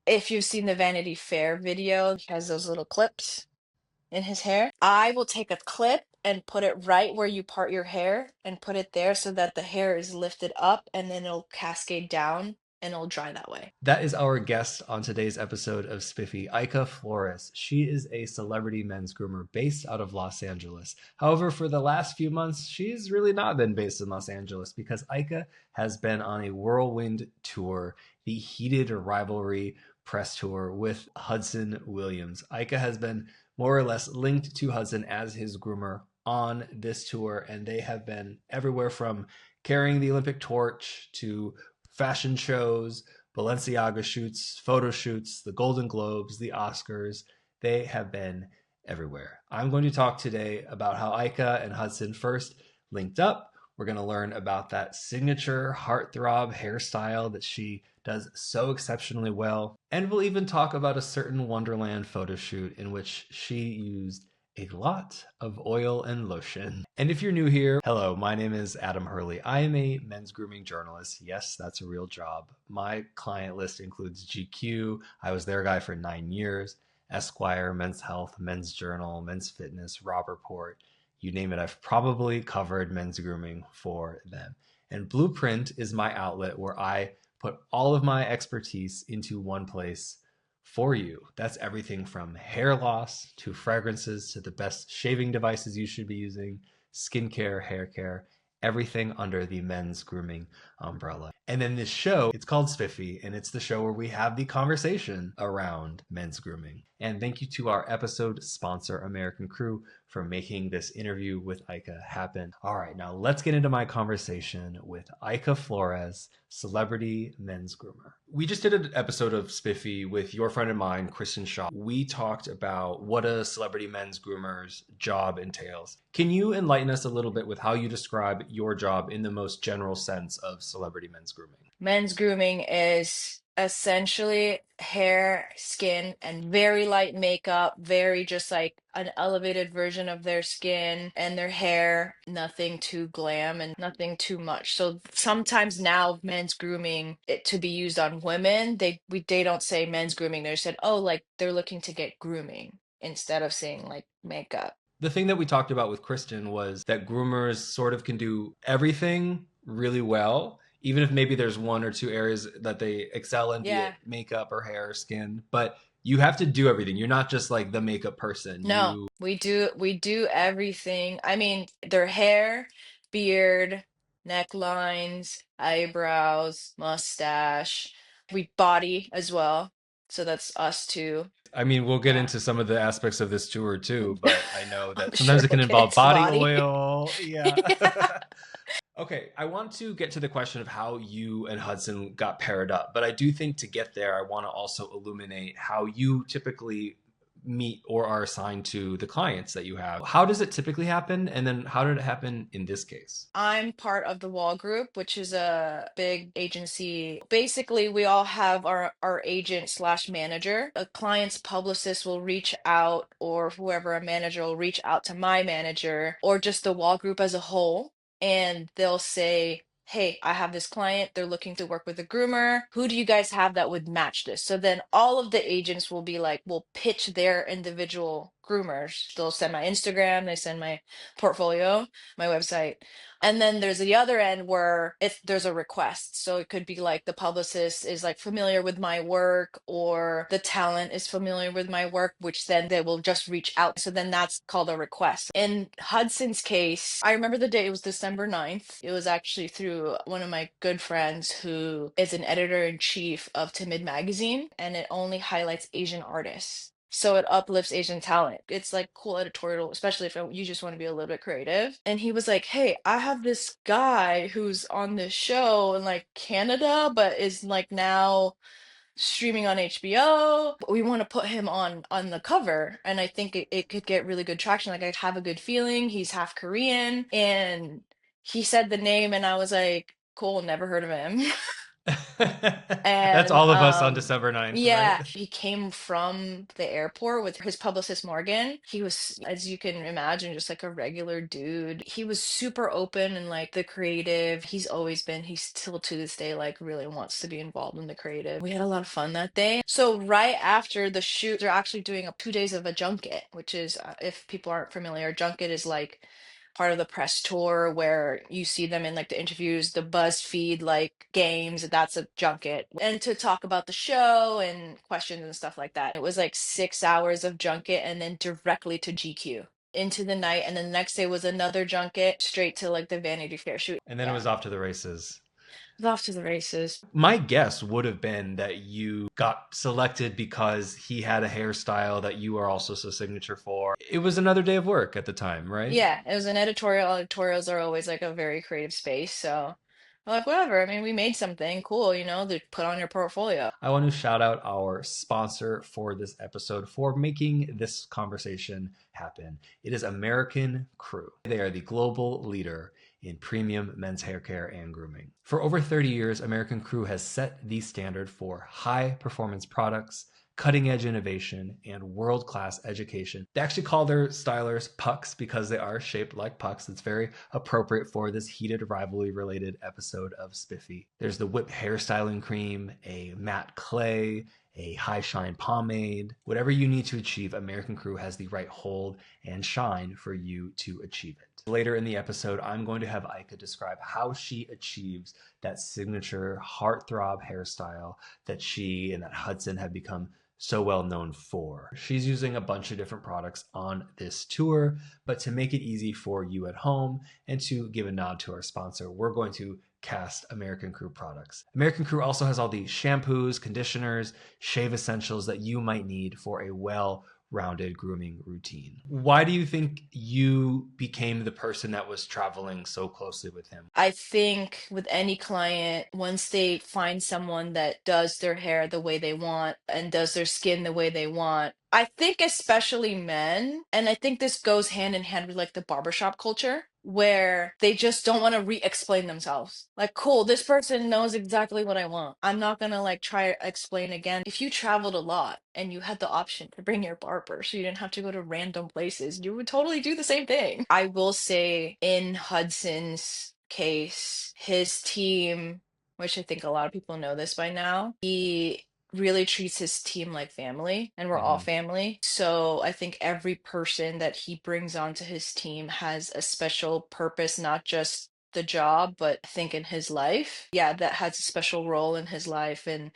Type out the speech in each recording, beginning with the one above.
If you've seen the Vanity Fair video, he has those little clips in his hair. I will take a clip and put it right where you part your hair and put it there so that the hair is lifted up and then it'll cascade down and it'll dry that way. That is our guest on today's episode of Spiffy, Aika Flores. She is a celebrity men's groomer based out of Los Angeles. However, for the last few months, she's really not been based in Los Angeles because Aika has been on a whirlwind tour, the Heated Rivalry press tour with Hudson Williams. Aika has been more or less linked to Hudson as his groomer on this tour, and they have been everywhere from carrying the Olympic torch to fashion shows, Balenciaga shoots, photo shoots, the Golden Globes, the Oscars. They have been everywhere. I'm going to talk today about how Aika and Hudson first linked up. We're going to learn about that signature heartthrob hairstyle that she does so exceptionally well. And we'll even talk about a certain Wonderland photo shoot in which she used a lot of oil and lotion. And if you're new here, hello, my name is Adam Hurly. I am a men's grooming journalist. Yes, that's a real job. My client list includes GQ. I was their guy for 9 years. Esquire, Men's Health, Men's Journal, Men's Fitness, Rob Report. You name it, I've probably covered men's grooming for them. And Blueprint is my outlet where I put all of my expertise into one place for you. That's everything from hair loss to fragrances to the best shaving devices you should be using, skincare, hair care, everything under the men's grooming umbrella. And then this show, it's called Spiffy, and it's the show where we have the conversation around men's grooming. And thank you to our episode sponsor, American Crew, for making this interview with Aika happen. All right, now let's get into my conversation with Aika Flores, celebrity men's groomer. We just did an episode of Spiffy with your friend of mine, Kristen Shaw. We talked about what a celebrity men's groomer's job entails. Can you enlighten us a little bit with how you describe your job in the most general sense of celebrity men's grooming? Men's grooming is essentially hair, skin, and very light makeup, very just like an elevated version of their skin and their hair, nothing too glam and nothing too much. So sometimes now men's grooming it to be used on women, they don't say men's grooming. They said, oh, like they're looking to get grooming instead of saying like makeup. The thing that we talked about with Kristen was that groomers sort of can do everything really well, even if maybe there's one or two areas that they excel in, be it Yeah. makeup or hair or skin, but you have to do everything. You're not just like the makeup person. No, we do everything. I mean, their hair, beard, necklines, eyebrows, mustache. We body as well. So that's us too. I mean, we'll get Yeah. into some of the aspects of this tour too, but I know I'm that sure sometimes it we'll can get involve into body body. oil. Yeah. Yeah. Okay, I want to get to the question of how you and Hudson got paired up, but I do think to get there, I want to also illuminate how you typically meet or are assigned to the clients that you have. How does it typically happen? And then how did it happen in this case? I'm part of the Wall Group, which is a big agency. Basically, we all have our agent slash manager. A client's publicist will reach out, or whoever a manager will reach out to my manager, or just the Wall Group as a whole, and they'll say, hey, I have this client. They're looking to work with a groomer. Who do you guys have that would match this? So then all of the agents will be like, will pitch their individual groomers. They'll send my Instagram, they send my portfolio, my website. And then there's the other end where if there's a request. So it could be like the publicist is like familiar with my work or the talent is familiar with my work, which then they will just reach out. So then that's called a request. In Hudson's case, I remember the day, it was December 9th. It was actually through one of my good friends who is an editor-in-chief of Timid Magazine, and it only highlights Asian artists. So it uplifts Asian talent. It's like cool editorial, especially if you just want to be a little bit creative. And he was like, "Hey, I have this guy who's on this show in like Canada, but is like now streaming on HBO. We want to put him on the cover, and I think it could get really good traction. Like I have a good feeling. He's half Korean." And he said the name, and I was like, "Cool, never heard of him." That's And all of us on December 9th, right? yeah, he came from the airport with his publicist Morgan. He was, as you can imagine, just like a regular dude. He was super open and like the creative. He's always been, he's still to this day like really wants to be involved in the creative. We had a lot of fun that day. So right after the shoot, they're actually doing 2 days of a junket, which is if people aren't familiar, junket is like part of the press tour where you see them in like the interviews, the BuzzFeed like games, that's a junket. And to talk about the show and questions and stuff like that. It was like 6 hours of junket and then directly to GQ into the night. And then the next day was another junket straight to like the Vanity Fair shoot. And then it Yeah, was off to the races. it was off to the races. My guess would have been that you got selected because he had a hairstyle that you are also so signature for. It was another day of work at the time, right? Yeah, it was an editorial. Editorials are always like a very creative space. So I'm like, whatever. I mean, we made something cool, to put on your portfolio. I want to shout out our sponsor for this episode for making this conversation happen. It is American Crew. They are the global leader in premium men's hair care and grooming. For over 30 years, American Crew has set the standard for high performance products, cutting edge innovation, and world class education. They actually call their stylers pucks because they are shaped like pucks. It's very appropriate for this heated rivalry related episode of Spiffy. There's the whip hairstyling cream, a matte clay, a high shine pomade. Whatever you need to achieve, American Crew has the right hold and shine for you to achieve it. Later in the episode, I'm going to have Aika describe how she achieves that signature heartthrob hairstyle that she and that Hudson have become so well known for. She's using a bunch of different products on this tour, but to make it easy for you at home and to give a nod to our sponsor, we're going to cast American Crew products. American Crew also has all the shampoos, conditioners, shave essentials that you might need for a well-rounded grooming routine. Why do you think you became the person that was traveling so closely with him? I think with any client, once they find someone that does their hair the way they want and does their skin the way they want, I think especially men, and I think this goes hand in hand with like the barbershop culture, where they just don't want to re-explain themselves. Like, cool, this person knows exactly what I want. I'm not gonna like try to explain again. If you traveled a lot and you had the option to bring your barber so you didn't have to go to random places, you would totally do the same thing. I will say in Hudson's case, his team, which I think a lot of people know this by now, he really treats his team like family, and we're all Mm-hmm. family. So I think every person that he brings onto his team has a special purpose, not just the job, but I think in his life. Yeah, that has a special role in his life and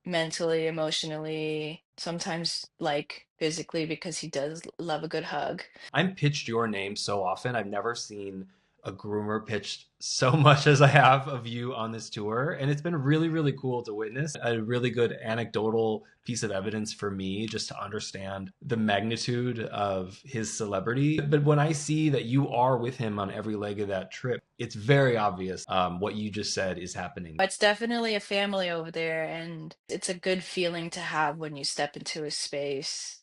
mentally, emotionally, sometimes like physically, because he does love a good hug. I'm pitched your name so often. I've never seen a groomer pitched so much as I have of you on this tour. And it's been really, really cool to witness. A really good anecdotal piece of evidence for me just to understand the magnitude of his celebrity. But when I see that you are with him on every leg of that trip, it's very obvious what you just said is happening. It's definitely a family over there, and it's a good feeling to have when you step into a space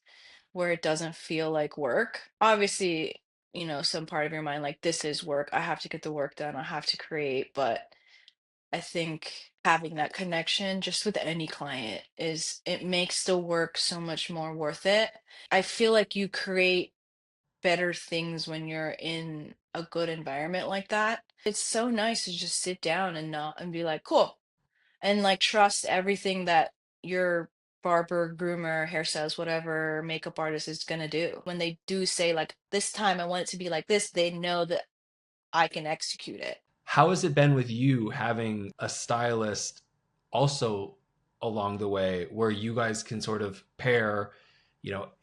where it doesn't feel like work. Obviously, some part of your mind, like, this is work. I have to get the work done. I have to create. But I think having that connection just with any client it makes the work so much more worth it. I feel like you create better things when you're in a good environment like that. It's so nice to just sit down and not and be like, cool, and like trust everything that your barber, groomer, hairstylist, whatever makeup artist is gonna do. When they do say like, this time I want it to be like this, they know that I can execute it. How has it been with you having a stylist also along the way where you guys can sort of pair,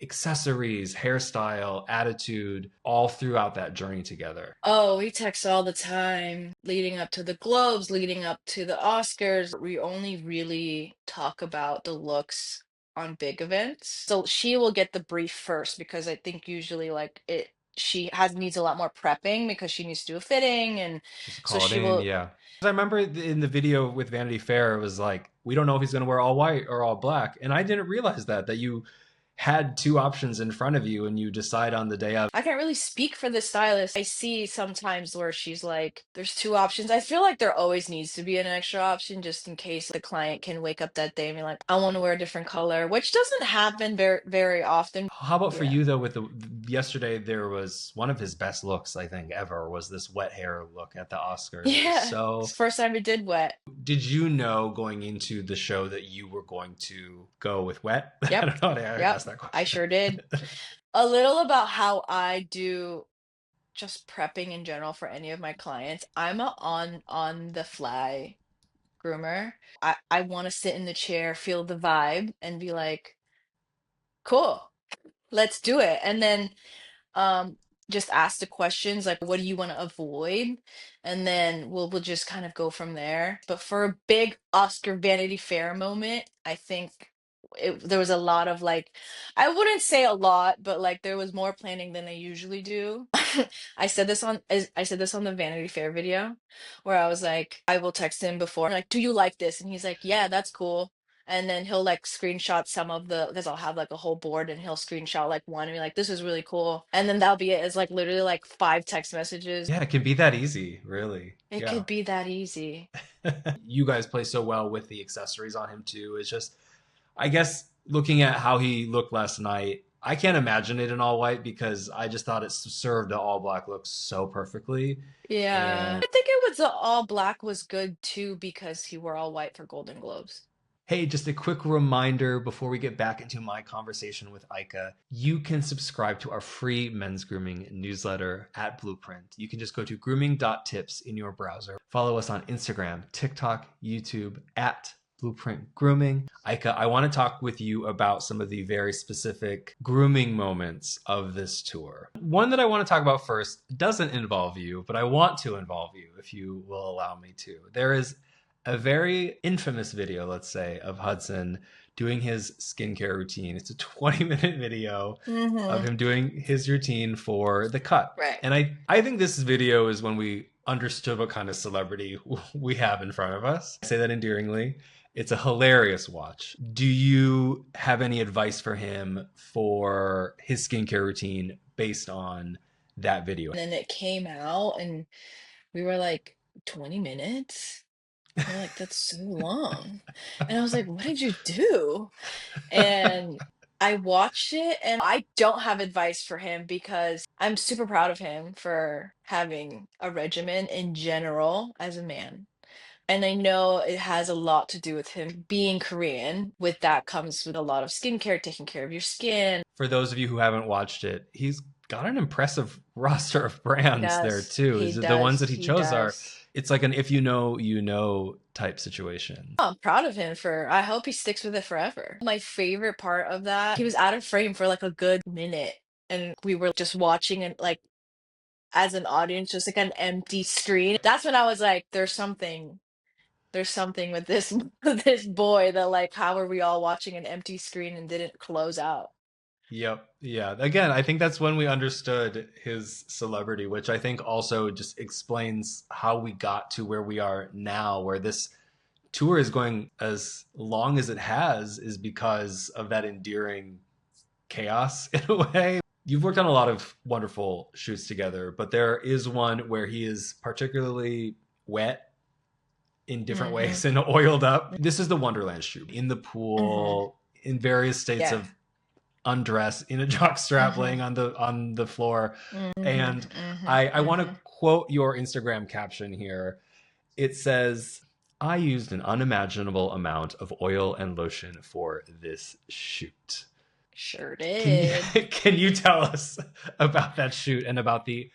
accessories, hairstyle, attitude all throughout that journey together? Oh, we text all the time, leading up to the Globes, leading up to the Oscars. We only really talk about the looks on big events. So she will get the brief first because I think usually like she has needs a lot more prepping because she needs to do a fitting, and Just so call it she in, will. yeah. I remember in the video with Vanity Fair, it was like, we don't know if he's going to wear all white or all black. And I didn't realize that you had two options in front of you and you decide on the day of. I can't really speak for the stylist. I see sometimes where she's like, there's two options. I feel like there always needs to be an extra option just in case the client can wake up that day and be like, I want to wear a different color, which doesn't happen very often. How about for Yeah. you though? With the yesterday, there was one of his best looks I think ever was this wet hair look at the Oscars. It was Yeah. so. It's the first time it did wet. Did you know going into the show that you were going to go with wet? I Yep. don't know how to Yep. ask that I question. sure did. A little about how I do just prepping in general for any of my clients. I'm a on the fly groomer. I want to sit in the chair, feel the vibe, and be like, cool, let's do it. And then um just ask the questions like what do you want to avoid? And then we'll just kind of go from there. But for a big Oscar Vanity Fair moment, I think there was a lot of like, I wouldn't say a lot, but like there was more planning than I usually do. I said this on the Vanity Fair video where I was like, I will text him before like, do you like this? And he's like, yeah, that's cool. And then he'll like screenshot some of the, because I'll have like a whole board and he'll screenshot like one and be like, this is really cool. And then that'll be it. It's like literally like 5 text messages. Yeah, it can be that easy, really. It Yeah. could be that easy. You guys play so well with the accessories on him too. It's just, I guess, looking at how he looked last night, I can't imagine it in all white because I just thought it served the all black look so perfectly. Yeah. And I think it was the all black was good too because he wore all white for Golden Globes. hey, just a quick reminder before we get back into my conversation with Aika, you can subscribe to our free men's grooming newsletter at Blueprint. You can just go to grooming.tips in your browser. Follow us on Instagram, TikTok, YouTube at Blueprint Grooming. Aika, I want to talk with you about some of the very specific grooming moments of this tour. One that I want to talk about first doesn't involve you, but I want to involve you if you will allow me to. There is a very infamous video, let's say, of Hudson doing his skincare routine. It's a 20-minute video of him doing his routine for the cut. Right. And I think this video is when we understood what kind of celebrity we have in front of us. I say that endearingly. It's a hilarious watch. Do you have any advice for him for his skincare routine based on that video? And then it came out and we were like, 20 minutes? We're like, that's so long. And I was like, what did you do? And I watched it and I don't have advice for him because I'm super proud of him for having a regimen in general as a man. And I know it has a lot to do with him being Korean. With that comes with a lot of skincare, taking care of your skin. For those of you who haven't watched it, he's got an impressive roster of He brands there does. too. He The ones that does. he He chose are, does. it's like an if you know, you know type situation. I'm proud of him for, I hope he sticks with it forever. My favorite part of that, he was out of frame for like a good minute. And we were just watching it like as an audience, just like an empty screen. That's when I was like, there's something with this this boy that like, how are we all watching an empty screen and didn't close out? Yep. Yeah. Again, I think that's when we understood his celebrity, which I think also just explains how we got to where we are now, where this tour is going as long as it has, is because of that endearing chaos in a way. You've worked on a lot of wonderful shoots together, but there is one where he is particularly wet in different ways and oiled up. This is the Wonderland shoot in the pool, in various states Yeah. of undress, in a jock strap, laying on the floor. And I want to quote your Instagram caption here. It says, "I used an unimaginable amount of oil and lotion for this shoot." Sure Can did. you, can you tell us about that shoot and about the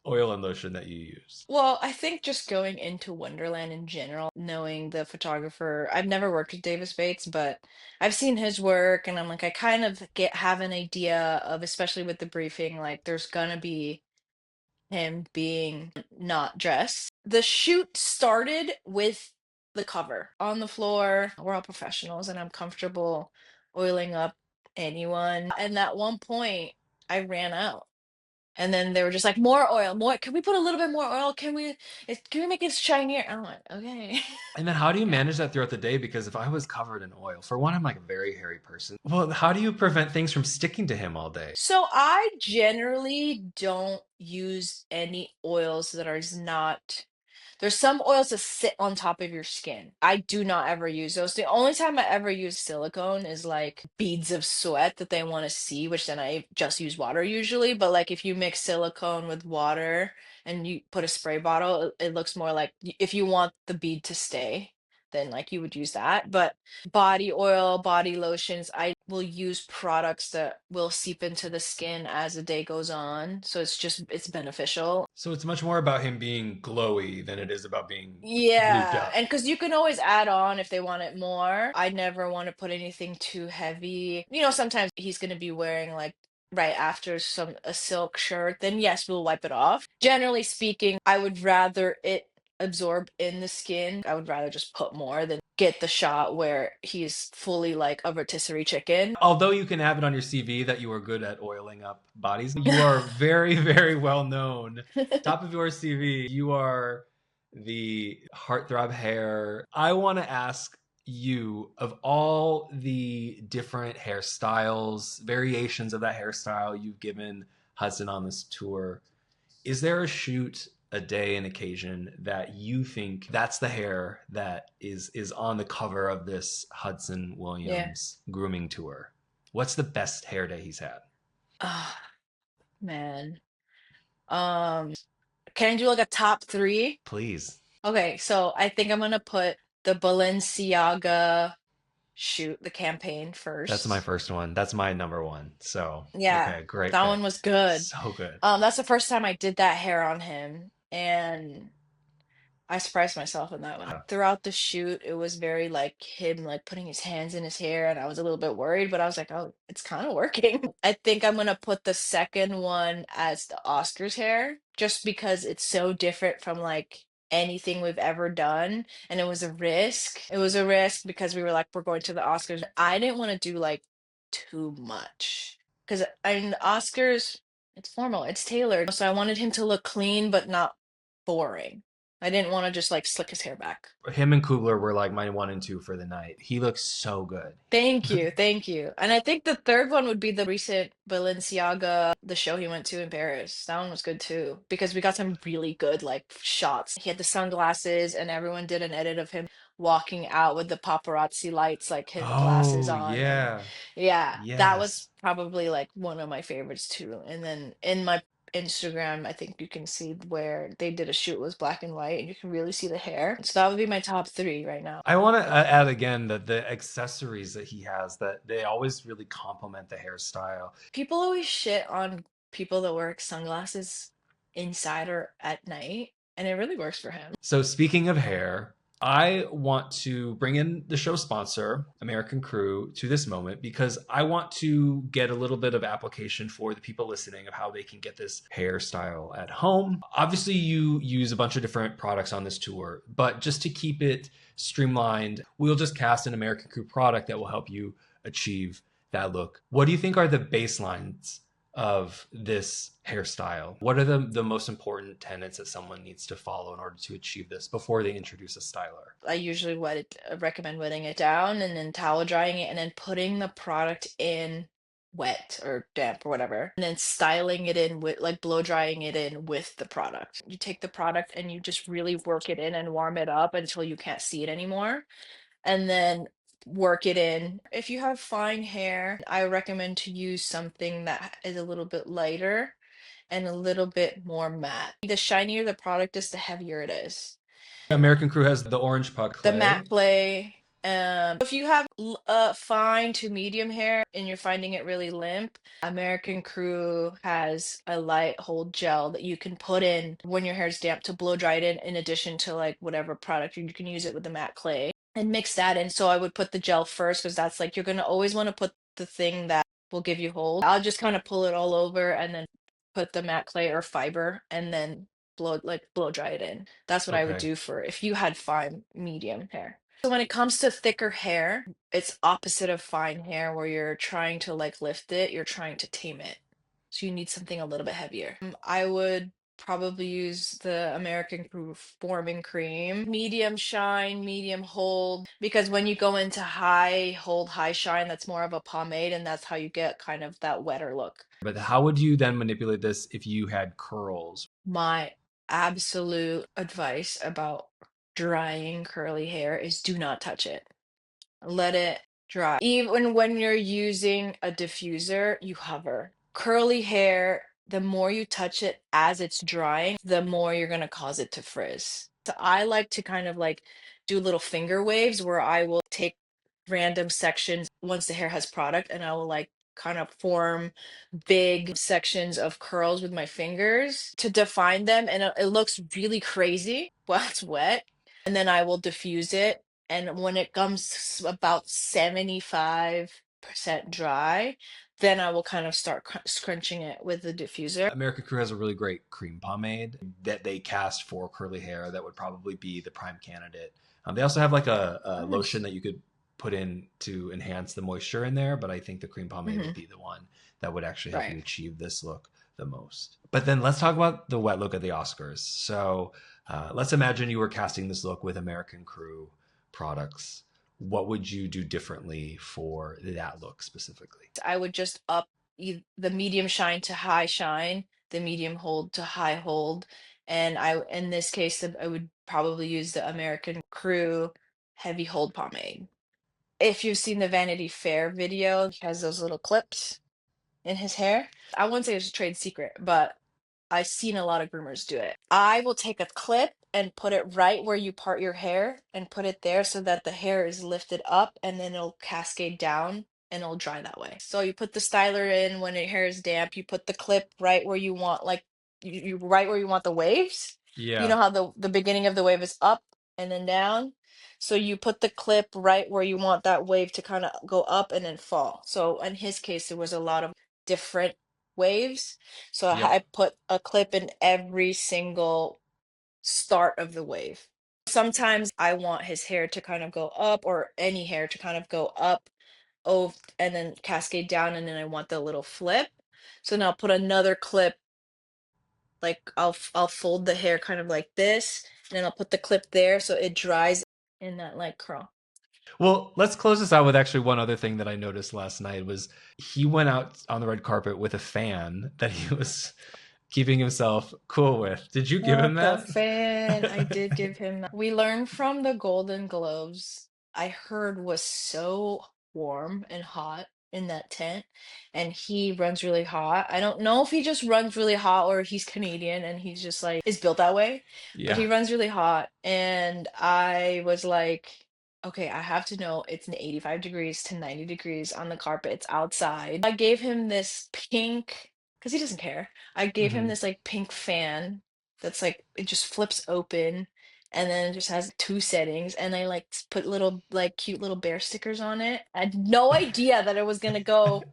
oil and lotion that you used? Well, I think just going into Wonderland in general, knowing the photographer, I've never worked with Davis Bates, but I've seen his work and I'm like, I kind of have an idea of, especially with the briefing, like there's gonna be him being not dressed. The shoot started with the cover on the floor. We're all professionals and I'm comfortable oiling up anyone. And at one point, I ran out. And then they were just like, more oil, more. Can we put a little bit more oil? Can we make it shinier? I'm like, okay. And then how do you Yeah. manage that throughout the day? Because if I was covered in oil, for one, I'm like a very hairy person. Well, how do you prevent things from sticking to him all day? So I generally don't use any oils that are not. There's some oils that sit on top of your skin. I do not ever use those. The only time I ever use silicone is like beads of sweat that they want to see, which then I just use water usually. But like if you mix silicone with water and you put a spray bottle, it looks more like if you want the bead to stay, then like you would use that. But body oil, body lotions, I will use products that will seep into the skin as the day goes on. So it's beneficial. So it's much more about him being glowy than it is about being lubed Yeah, up. and because you can always add on if they want it more. I never want to put anything too heavy. Sometimes he's going to be wearing like right after a silk shirt, then yes, we'll wipe it off. Generally speaking, I would rather it absorb in the skin. I would rather just put more than get the shot where he's fully like a rotisserie chicken. Although you can have it on your CV that you are good at oiling up bodies, you are very, very well known. Top of your CV, you are the heartthrob hair. I want to ask you, of all the different hairstyles, variations of that hairstyle you've given Hudson on this tour, is there a shoot, a day, an occasion that you think that's the hair that is on the cover of this Hudson Yeah. Williams grooming tour? What's the best hair day he's had? Ah, man. Can I do like a top three? Please. Okay, so I think I'm gonna put the Balenciaga shoot, the campaign That's my first. first one. That's my number one. So, Yeah, okay, great that pick. one was good. So good. That's the first time I did that hair on him, and I surprised myself in that one. Throughout the shoot, it was very like him like putting his hands in his hair, and I was a little bit worried, but I was like, oh, it's kind of working. I think I'm gonna put the second one as the Oscars hair, just because it's so different from like anything we've ever done. And it was a risk. It was a risk because we were like, we're going to the Oscars. I didn't want to do like too much. Because I mean the Oscars, it's formal, it's tailored. So I wanted him to look clean but not boring. I didn't want to just like slick his hair back. Him and Kugler were like my one and two for the night. He looks so good. Thank you, thank you. And I think the third one would be the recent Balenciaga, the show he went to in Paris. That one was good too, because we got some really good like shots. He had the sunglasses, and everyone did an edit of him walking out with the paparazzi lights, like his glasses Oh, on. And yeah. yeah, that was Yes. probably like one of my favorites too. And then in my Instagram, I think you can see where they did a shoot was black and white, and you can really see the hair. So that would be my top three right now. I want to add again that the accessories that he has, that they always really complement the hairstyle. People always shit on people that wear sunglasses inside or at night, and it really works for him. So speaking of hair, I want to bring in the show sponsor, American Crew, to this moment because I want to get a little bit of application for the people listening of how they can get this hairstyle at home. Obviously, you use a bunch of different products on this tour, but just to keep it streamlined, we'll just cast an American Crew product that will help you achieve that look. What do you think are the baselines of this hairstyle? What are the most important tenets that someone needs to follow in order to achieve this before they introduce a styler? I usually recommend wetting it down and then towel drying it and then putting the product in wet or damp or whatever, and then styling it in with like blow drying it in with the product. You take the product and you just really work it in and warm it up until you can't see it anymore, and then work it in. If you have fine hair, I recommend to use something that is a little bit lighter and a little bit more matte. The shinier the product is, the heavier it is. American Crew has the orange puck The clay. matte play. If you have fine to medium hair and you're finding it really limp, American Crew has a light hold gel that you can put in when your hair is damp to blow dry it in addition to like whatever product. You can use it with the matte clay and mix that in. So I would put the gel first because that's like you're gonna always want to put the thing that will give you hold. I'll just kind of pull it all over and then put the matte clay or fiber and then blow dry it in. That's what I would Okay. do for if you had fine medium hair. So when it comes to thicker hair, it's opposite of fine hair where you're trying to like lift it, you're trying to tame it. So you need something a little bit heavier. I would probably use the American Crew Forming Cream. Medium shine, medium hold. Because when you go into high hold, high shine, that's more of a pomade, and that's how you get kind of that wetter look. But how would you then manipulate this if you had curls? My absolute advice about drying curly hair is do not touch it. Let it dry. Even when you're using a diffuser, you hover. Curly hair, the more you touch it as it's drying, the more you're going to cause it to frizz. So I like to kind of like do little finger waves where I will take random sections once the hair has product, and I will like kind of form big sections of curls with my fingers to define them. And it looks really crazy while it's wet. And then I will diffuse it, and when it comes about 75% dry, then I will kind of start scrunching it with the diffuser. American Crew has a really great cream pomade that they cast for curly hair that would probably be the prime candidate. They also have like a lotion Nice. that you could put in to enhance the moisture in there, but I think the cream pomade would Hmm. be the one that would actually help Right. you achieve this look the most. But then let's talk about the wet look at the Oscars. So let's imagine you were casting this look with American Crew products. What would you do differently for that look specifically? I would just up the medium shine to high shine, the medium hold to high hold, and in this case, I would probably use the American Crew Heavy Hold Pomade. If you've seen the Vanity Fair video, he has those little clips in his hair. I wouldn't say it's a trade secret, but I've seen a lot of groomers do it. I will take a clip and put it right where you part your hair and put it there so that the hair is lifted up, and then it'll cascade down and it'll dry that way. So you put the styler in when your hair is damp, you put the clip right where you want, like you right where you want the waves. You Yeah. know how the beginning of the wave is up and then down? So you put the clip right where you want that wave to kind of go up and then fall. So in his case, there was a lot of different waves. So Yep. I put a clip in every single start of the wave. Sometimes I want his hair to kind of go up, or any hair to kind of go up, oh, and then cascade down, and then I want the little flip. So now I'll put another clip, like I'll fold the hair kind of like this, and then I'll put the clip there so it dries in that like curl. Well, let's close this out with actually one other thing that I noticed last night was he went out on the red carpet with a fan that he was keeping himself cool with. Did you give him Not the that? fan. I did give him that. We learned from the Golden Globes, I heard was so warm and hot in that tent, and he runs really hot. I don't know if he just runs really hot or he's Canadian and he's just like is built that way, but Yeah. he runs really hot. And I was like, okay, I have to know it's an 85 degrees to 90 degrees on the carpet. It's outside. I gave him this pink, because he doesn't care. I gave him Hmm. this like pink fan that's like it just flips open, and then it just has two settings, and I like put little like cute little bear stickers on it. I had no idea that it was gonna go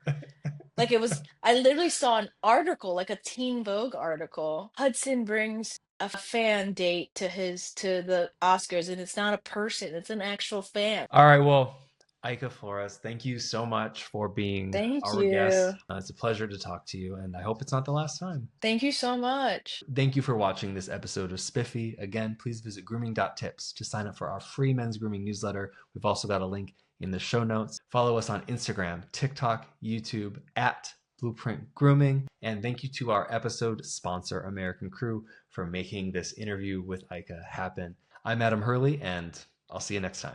like it was. I literally saw an article, like a Teen Vogue article. Hudson brings a fan date to the Oscars, and it's not a person, it's an actual fan. All right. Well, Aika Flores, thank you so much for being Thank our guest. you. It's a pleasure to talk to you, and I hope it's not the last time. Thank you so much. Thank you for watching this episode of Spiffy. Again, please visit grooming.tips to sign up for our free men's grooming newsletter. We've also got a link in the show notes. Follow us on Instagram, TikTok, YouTube at Blueprint Grooming. And thank you to our episode sponsor, American Crew, for making this interview with Aika happen. I'm Adam Hurly, and I'll see you next time.